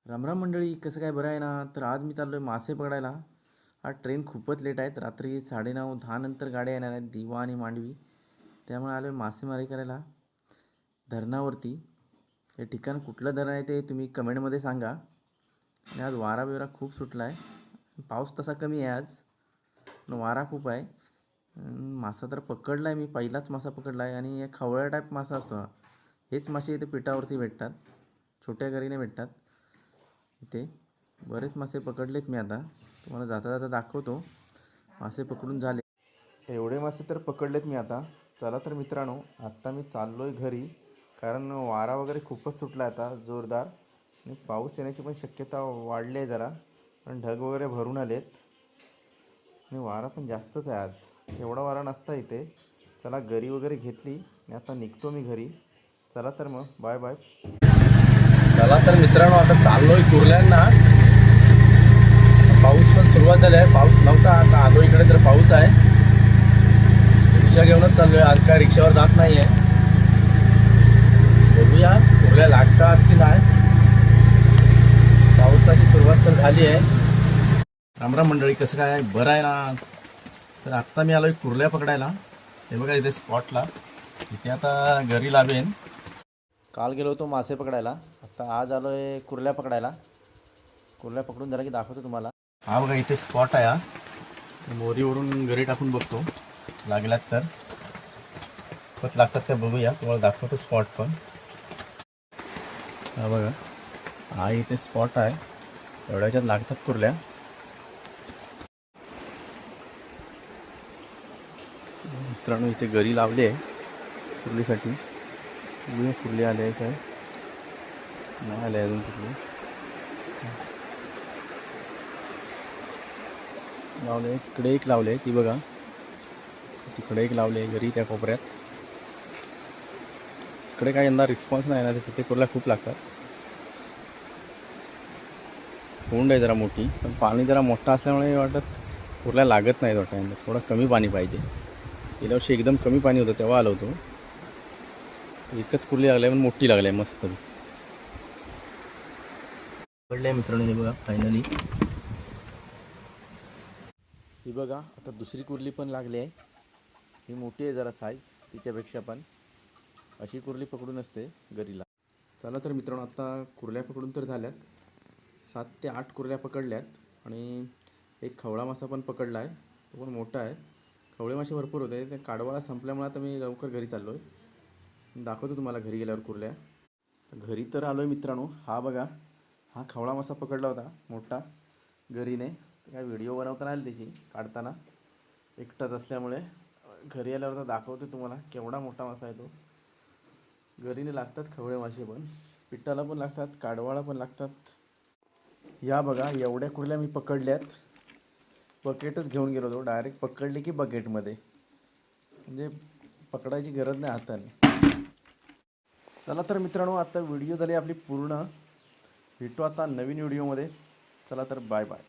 रामराम मंडळी, कसं काय बरं आहे ना? तर आज मी चाललो आहे मासे पकडायला. आज ट्रेन खूपच लेट आहेत. रात्री 9:30-10 नंतर गाड्या येणार आहेत, दिवा आणि मांडवी. त्यामुळे आलो आहे मासेमारी करायला धरणावरती. हे ठिकाण कुठलं धरण आहे ते तुम्ही कमेंटमध्ये सांगा. आणि आज वारा बिरा खूप सुटला आहे. पाऊस तसा कमी आहे आज, पण वारा खूप आहे. मासा तर पकडला आहे मी, पहिलाच मासा पकडला आहे. आणि एक खवळ्या टाईप मासा असतो हा. हेच मासे इथे पिठावरती भेटतात, छोट्या घरीने भेटतात. इथे बरेच मासे पकडलेत मी. आता तुम्हाला जाता जाता दाखवतो. मासे पकडून झाले, एवढे मासे तर पकडलेत मी आता. चला तर मित्रांनो, आत्ता मी चाललो आहे घरी, कारण वारा वगैरे खूपच सुटला आहे आता जोरदार. आणि पाऊस येण्याची पण शक्यता वाढली आहे जरा, पण ढग वगैरे भरून आलेत आणि वारा पण जास्तच आहे आज. एवढा वारा नसता इथे. चला गरी वगैरे घेतली आणि आता निघतो मी घरी. चला तर मग, बाय बाय. चला तर मित्रांनो, आता चाललो आहे कुर्ल्यांना. पाऊस पण सुरुवात झाली आहे. पाऊस नव्हता, आता आलो इकडे तर पाऊस आहे. रिक्षा घेऊनच चाललो आहे, आज काय रिक्षावर जात नाही आहे. बघूया कुर्ल्या लागतात की नाही. पावसाची सुरुवात तर झाली आहे. रामराम मंडळी, कसं काय बरं आहे ना? तर आत्ता मी आलो आहे कुर्ल्या पकडायला. हे बघा इथे स्पॉटला. इथे आता घरी लावेन. काल गेलो होतो मासे पकडायला, आता आज आलो आहे कुर्ल्या पकडायला. कुर्ल्या पकडून झाला की दाखवतो तुम्हाला. हा बघा इथे स्पॉट आहे. हा मोरीवरून घरी टाकून बघतो लागल्यात तर. पत लागतात त्या बघूया, तुम्हाला दाखवतो स्पॉट पण. हा बघा, हा इथे स्पॉट आहे. एवढ्याच्यात लागतात कुर्ल्या. मित्रांनो इथे घरी लावली आहे कुर्लीसाठी. कुर्ली आले आहे काय नाही आले अजून कुर्ली. लावले तिकडे एक लावले, ती बघा तिकडे एक लावले घरी त्या कोपऱ्यात. इकडे काय यंदा रिस्पॉन्स नाही ना, तिथे कुर्ल्या खूप लागतात. कोंड आहे जरा मोठी, पण पाणी जरा मोठं असल्यामुळे वाटत कुर्ल्या लागत नाही वाटत. यंदा थोडं कमी पाणी पाहिजे. गेल्या वर्षी एकदम कमी पाणी होतं तेव्हा आलो होतो. एकच कुर्ली लागली पण मोठी लागली आहे मस्त पडले मित्रांनो. हे बघा फायनली, ही बघा आता दुसरी कुर्ली पण लागली आहे. ही मोठी आहे जरा साईज तिच्यापेक्षा, पण अशी कुर्ली पकडून असते गरीला. चला तर मित्रांनो, आता कुर्ल्या पकडून तर झाल्यात. 7 ते 8 कुर्ल्या पकडल्यात आणि एक खवळा मासा पण पकडला आहे. तो पण मोठा आहे. खवळे मासे भरपूर होते. ते काडवाळा संपल्यामुळे आता मी लवकर घरी चाललो आहे. दाखवतो तुम्हाला घरी गेल्यावर कुर्ल्या. घरी तर आलो आहे मित्रांनो. हा बघा, हा खवळा मासा पकडला होता मोठा घरीने. काय व्हिडिओ बनवताना आली त्याची, काढताना एकटाच असल्यामुळे. घरी आल्यावर तर दाखवतो तुम्हाला केवढा मोठा मासा आहे तो. घरीने लागतात खवळे मासे पण, पिठाला पण लागतात, काडवाळा पण लागतात. या बघा एवढ्या कुर्ल्या मी पकडल्यात. बकेटच घेऊन गेलो होतो, डायरेक्ट पकडली की बकेटमध्ये, म्हणजे पकडायची गरज नाही हाताने. चला तर मित्रांनो, आता व्हिडिओ झाली आपली पूर्ण. भेटू आता नवीन व्हिडिओमध्ये. चला तर बाय बाय.